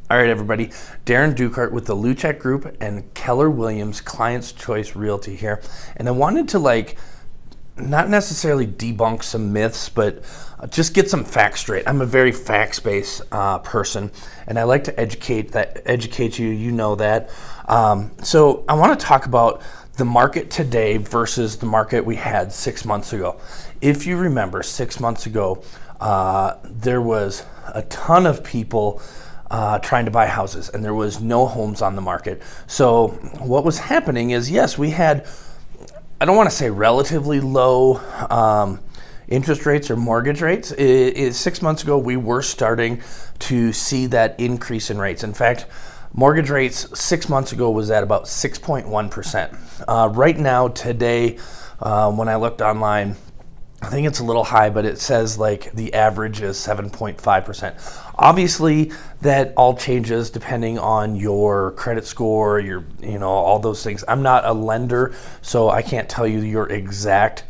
All right, everybody. Darren Dukart with the Luchek Group and Keller Williams Client's Choice Realty here. And I wanted to not necessarily debunk some myths, but just get some facts straight. I'm a very facts-based person, and I like to educate you. You know that. So I want to talk about the market today versus the market we had 6 months ago. If you remember, 6 months ago, there was a ton of people trying to buy houses, and there was no homes on the market. So what was happening is, yes, we had, I don't want to say relatively low interest rates or mortgage rates. 6 months ago, we were starting to see that increase in rates. In fact, mortgage rates 6 months ago was at about 6.1%. Right now, today, when I looked online, I think it's a little high, but it says the average is 7.5%. Obviously, that all changes depending on your credit score, all those things. I'm not a lender, so I can't tell you your exact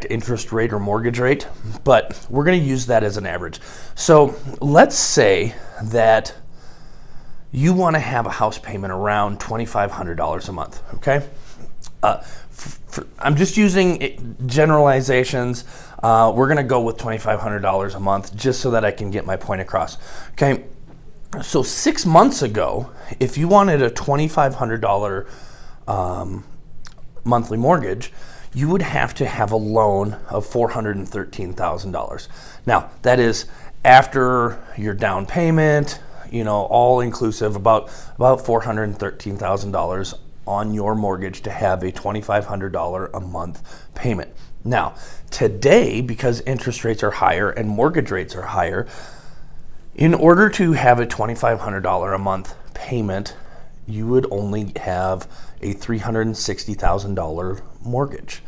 interest rate or mortgage rate, but we're going to use that as an average. So let's say that you want to have a house payment around $2,500 a month, okay? I'm just using generalizations. We're going to go with $2,500 a month just so that I can get my point across. Okay, so 6 months ago, if you wanted a $2,500 monthly mortgage, you would have to have a loan of $413,000. Now, that is after your down payment, all inclusive, about $413,000 on your mortgage to have a $2,500 a month payment. Now, today, because interest rates are higher and mortgage rates are higher, in order to have a $2,500 a month payment, you would only have a $360,000 mortgage.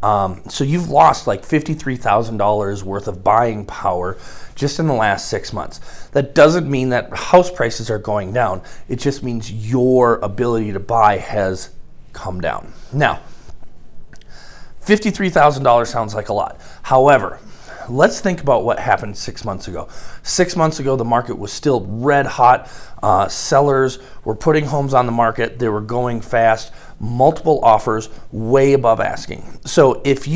So you've lost $53,000 worth of buying power just in the last 6 months. That doesn't mean that house prices are going down. It just means your ability to buy has come down. Now, $53,000 sounds like a lot. However, let's think about what happened 6 months ago. 6 months ago, the market was still red hot. Sellers were putting homes on the market. They were going fast. Multiple offers way above asking. So if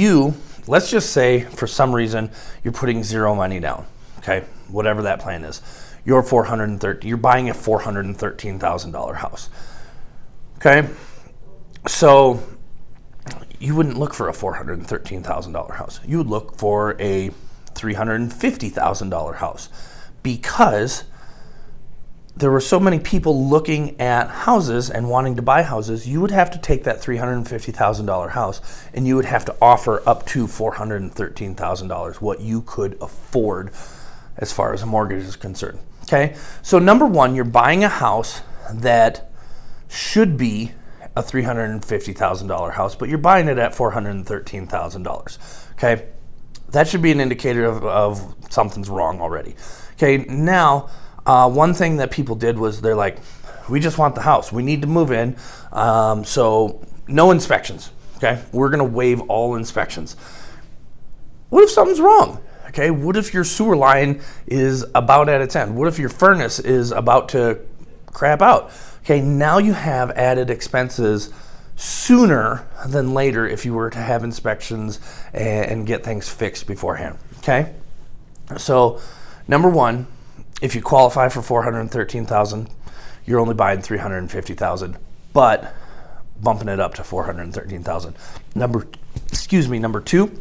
let's just say for some reason you're putting zero money down, okay, whatever that plan is, you're buying a $413,000 house, okay? So you wouldn't look for a $413,000 house. You would look for a $350,000 house, because there were so many people looking at houses and wanting to buy houses. You would have to take that $350,000 house and you would have to offer up to $413,000, what you could afford as far as a mortgage is concerned. Okay, so number one, you're buying a house that should be a $350,000 house, but you're buying it at $413,000. Okay, that should be an indicator of something's wrong already. Okay, now one thing that people did was they're like, we just want the house. We need to move in, so no inspections. Okay, we're going to waive all inspections. What if something's wrong? Okay, what if your sewer line is about at its end? What if your furnace is about to crap out? Okay, now you have added expenses sooner than later if you were to have inspections and get things fixed beforehand. Okay, so number one, if you qualify for $413,000, you're only buying $350,000, but bumping it up to $413,000. Number two,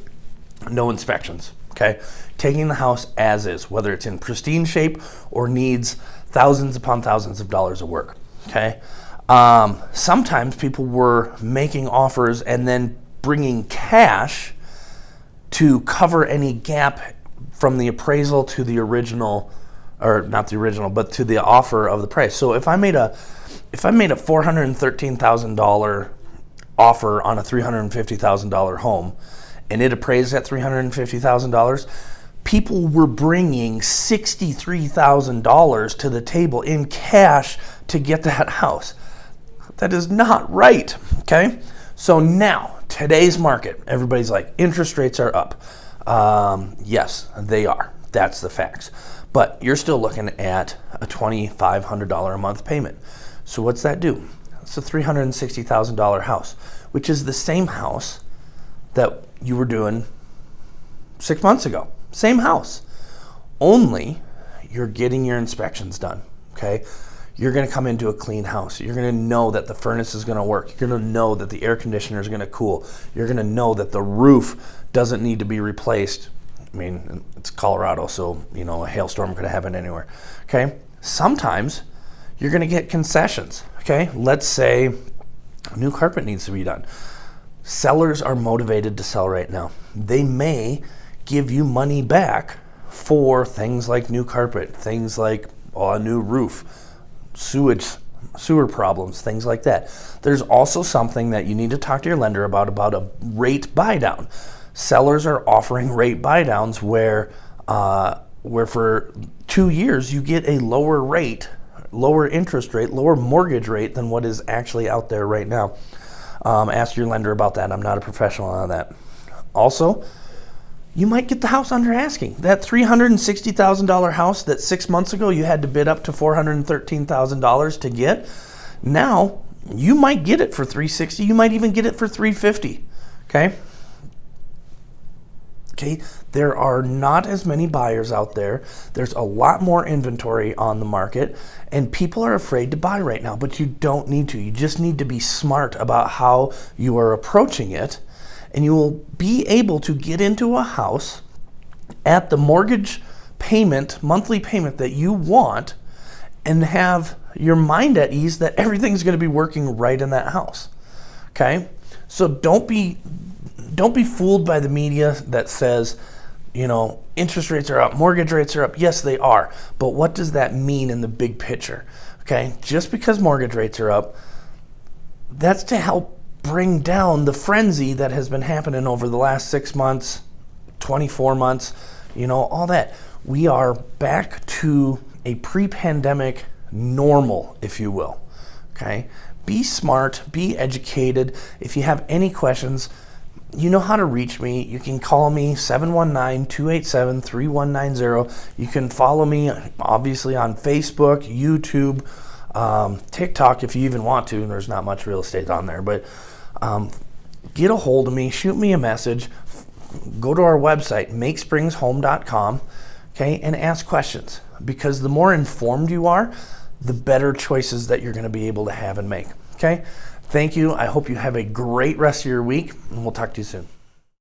no inspections. Okay, taking the house as is, whether it's in pristine shape or needs thousands upon thousands of dollars of work. Okay, sometimes people were making offers and then bringing cash to cover any gap from the appraisal to the original. Or not the original, but to the offer of the price. So if I made a $413,000 offer on a $350,000 home, and it appraised at $350,000, people were bringing $63,000 to the table in cash to get that house. That is not right. Okay, so now today's market, everybody's like, interest rates are up. Yes, they are. That's the facts. but you're still looking at a $2,500 a month payment. So what's that do? It's a $360,000 house, which is the same house that you were doing 6 months ago. Same house, only you're getting your inspections done, okay? You're gonna come into a clean house. You're gonna know that the furnace is gonna work. You're gonna know that the air conditioner is gonna cool. You're gonna know that the roof doesn't need to be replaced. I mean, it's Colorado, so a hailstorm could happen anywhere, okay? Sometimes you're gonna get concessions, okay? Let's say new carpet needs to be done. Sellers are motivated to sell right now. They may give you money back for things like new carpet, things like a new roof, sewer problems, things like that. There's also something that you need to talk to your lender about a rate buy down. Sellers are offering rate buy downs where for 2 years you get a lower rate, lower interest rate, lower mortgage rate than what is actually out there right now. Ask your lender about that. I'm not a professional on that. Also, you might get the house under asking. That $360,000 house that 6 months ago you had to bid up to $413,000 to get, now you might get it for $360,000. You might even get it for $350,000. Okay, there are not as many buyers out there. There's a lot more inventory on the market, and people are afraid to buy right now, but you don't need to. You just need to be smart about how you are approaching it, and you will be able to get into a house at the mortgage payment, monthly payment that you want, and have your mind at ease that everything's going to be working right in that house. Okay, so don't be fooled by the media that says, interest rates are up, mortgage rates are up. Yes, they are. But what does that mean in the big picture? Okay, just because mortgage rates are up, that's to help bring down the frenzy that has been happening over the last 6 months, 24 months, all that. We are back to a pre-pandemic normal, if you will. Okay, be smart, be educated. If you have any questions, you know how to reach me. You can call me 719-287-3190. You can follow me obviously on Facebook, YouTube, TikTok if you even want to. There's not much real estate on there, but get a hold of me, shoot me a message, go to our website, makespringshome.com, okay, and ask questions, because the more informed you are, the better choices that you're going to be able to have and make, okay? Thank you. I hope you have a great rest of your week, and we'll talk to you soon.